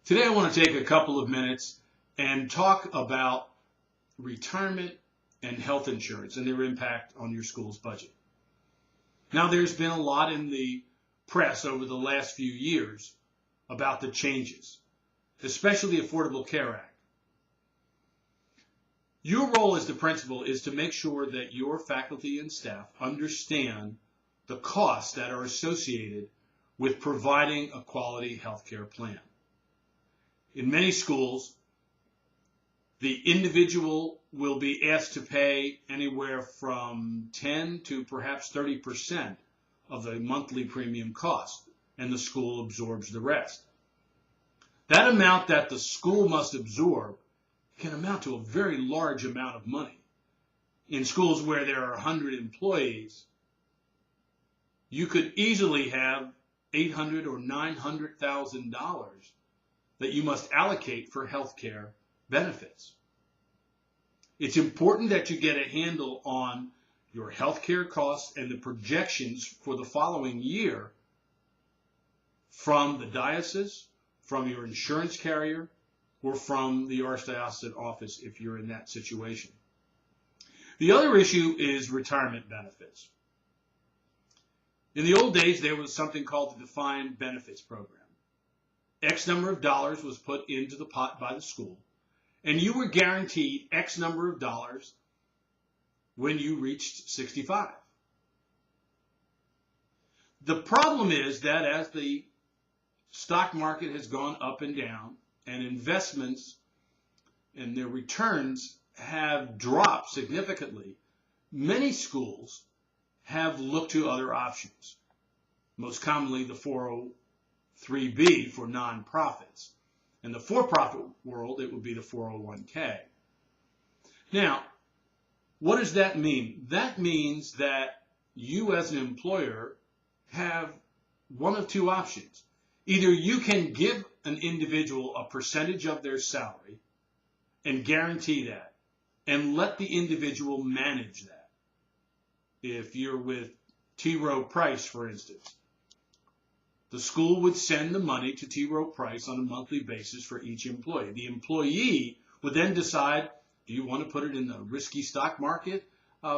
Today I want to take a couple of minutes and talk about retirement and health insurance and their impact on your school's budget. Now, there's been a lot in the press over the last few years about the changes, especially the Affordable Care Act. Your role as the principal is to make sure that your faculty and staff understand the costs that are associated with providing a quality healthcare plan. In many schools, the individual will be asked to pay anywhere from 10 to perhaps 30% of the monthly premium cost, and the school absorbs the rest. That amount that the school must absorb can amount to a very large amount of money. In schools where there are 100 employees, you could easily have $800,000 or $900,000 that you must allocate for health care benefits. It's important that you get a handle on your health care costs and the projections for the following year from the diocese, from your insurance carrier, or from the archdiocesan office if you're in that situation. The other issue is retirement benefits. In the old days, there was something called the Defined Benefits Program. X number of dollars was put into the pot by the school, and you were guaranteed X number of dollars when you reached 65. The problem is that as the stock market has gone up and down, and investments and their returns have dropped significantly, many schools have looked to other options, most commonly the 403B for nonprofits. In the for-profit world, it would be the 401k. Now, what does that mean? That means that you as an employer have one of two options. Either you can give an individual a percentage of their salary and guarantee that and let the individual manage that. If you're with T. Rowe Price, for instance, the school would send the money to T. Rowe Price on a monthly basis for each employee. The employee would then decide, do you want to put it in a risky stock market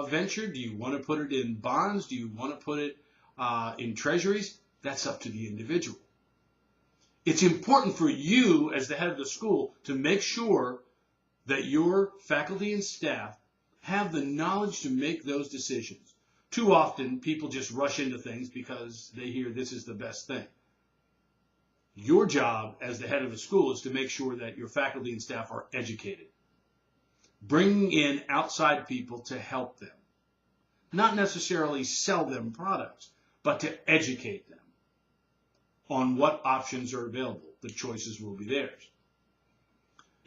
venture? Do you want to put it in bonds? Do you want to put it in treasuries? That's up to the individual. It's important for you as the head of the school to make sure that your faculty and staff have the knowledge to make those decisions. Too often, people just rush into things because they hear this is the best thing. Your job as the head of the school is to make sure that your faculty and staff are educated, bringing in outside people to help them, not necessarily sell them products, but to educate them on what options are available. The choices will be theirs.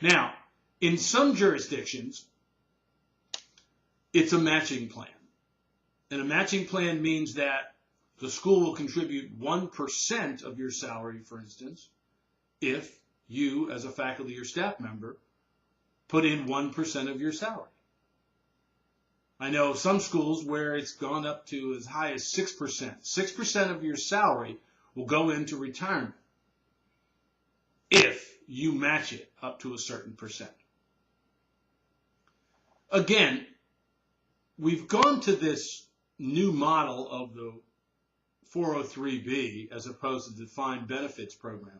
Now, in some jurisdictions, it's a matching plan. And a matching plan means that the school will contribute 1% of your salary, for instance, if you, as a faculty or staff member, put in 1% of your salary. I know some schools where it's gone up to as high as 6%. 6% of your salary will go into retirement if you match it up to a certain percent. Again, we've gone to this new model of the 403B as opposed to the Defined Benefits Program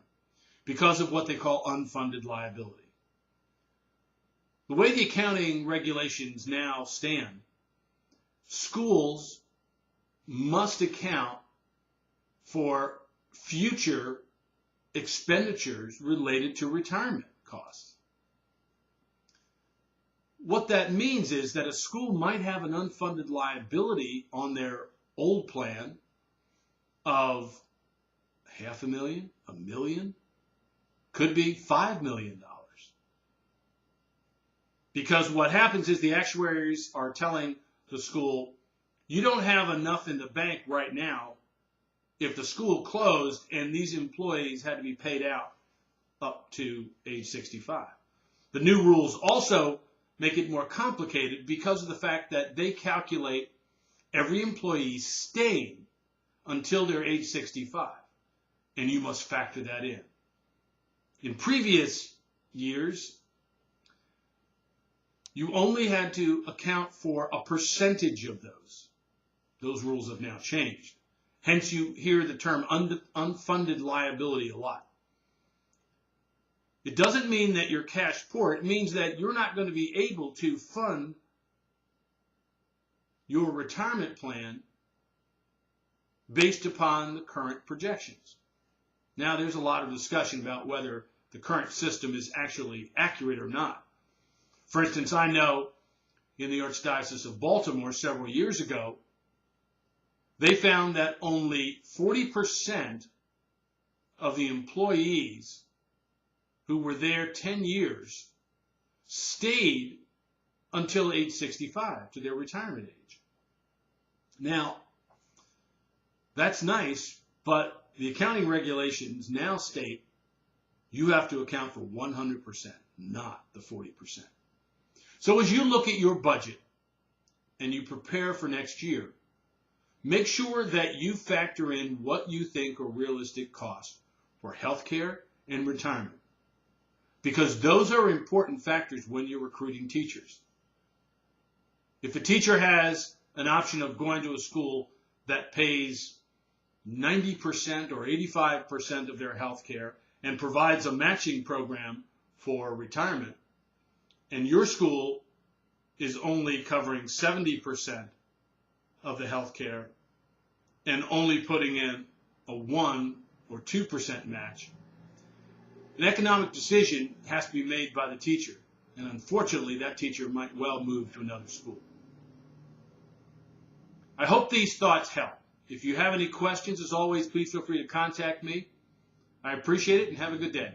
because of what they call unfunded liability. The way the accounting regulations now stand, schools must account for future expenditures related to retirement costs. What that means is that a school might have an unfunded liability on their old plan of $500,000, $1 million, could be $5 million. Because what happens is the actuaries are telling the school, you don't have enough in the bank right now if the school closed and these employees had to be paid out up to age 65. The new rules also make it more complicated because of the fact that they calculate every employee staying until they're age 65, and you must factor that in. In previous years, you only had to account for a percentage of those. Those rules have now changed. Hence, you hear the term unfunded liability a lot. It doesn't mean that you're cash poor. It means that you're not going to be able to fund your retirement plan based upon the current projections. Now, there's a lot of discussion about whether the current system is actually accurate or not. For instance, I know in the Archdiocese of Baltimore several years ago, they found that only 40% of the employees who were there 10 years stayed until age 65, to their retirement age. Now, that's nice, but the accounting regulations now state you have to account for 100%, not the 40%. So as you look at your budget and you prepare for next year, make sure that you factor in what you think are realistic costs for healthcare and retirement, because those are important factors when you're recruiting teachers. If a teacher has an option of going to a school that pays 90% or 85% of their health care and provides a matching program for retirement, and your school is only covering 70% of the health care and only putting in a 1 or 2% match, an economic decision has to be made by the teacher. And unfortunately, that teacher might well move to another school. I hope these thoughts help. If you have any questions, as always, please feel free to contact me. I appreciate it and have a good day.